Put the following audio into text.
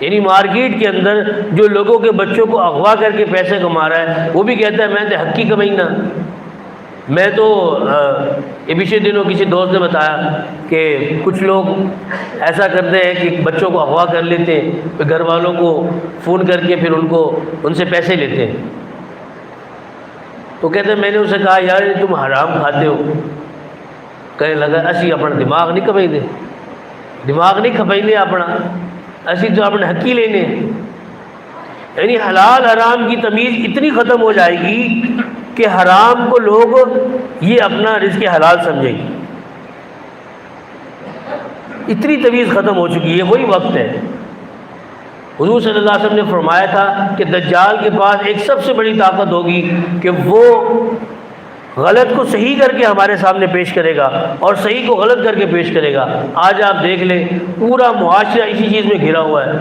یعنی مارکیٹ کے اندر جو لوگوں کے بچوں کو اغوا کر کے پیسے کما رہا ہے وہ بھی کہتا ہے میں تو حق کی کمائینا. میں تو یہ پچھلے دنوں کسی دوست نے بتایا کہ کچھ لوگ ایسا کرتے ہیں کہ بچوں کو اغوا کر لیتے ہیں، پھر گھر والوں کو فون کر کے پھر ان سے پیسے لیتے ہیں. تو کہتے ہیں میں نے اسے کہا یار تم حرام کھاتے ہو. کہنے لگا اسی اپنا دماغ نہیں کمائی دے، دماغ نہیں کھپائی دے اپنا، اسی تو اپنے حقی لینے. یعنی حلال حرام کی تمیز اتنی ختم ہو جائے گی کہ حرام کو لوگ یہ اپنا رزق حلال سمجھیں گے. اتنی تمیز ختم ہو چکی ہے. وہی وقت ہے حضور صلی اللہ علیہ وسلم نے فرمایا تھا کہ دجال کے پاس ایک سب سے بڑی طاقت ہوگی کہ وہ غلط کو صحیح کر کے ہمارے سامنے پیش کرے گا اور صحیح کو غلط کر کے پیش کرے گا. آج آپ دیکھ لیں پورا معاشرہ اسی چیز میں گھرا ہوا ہے.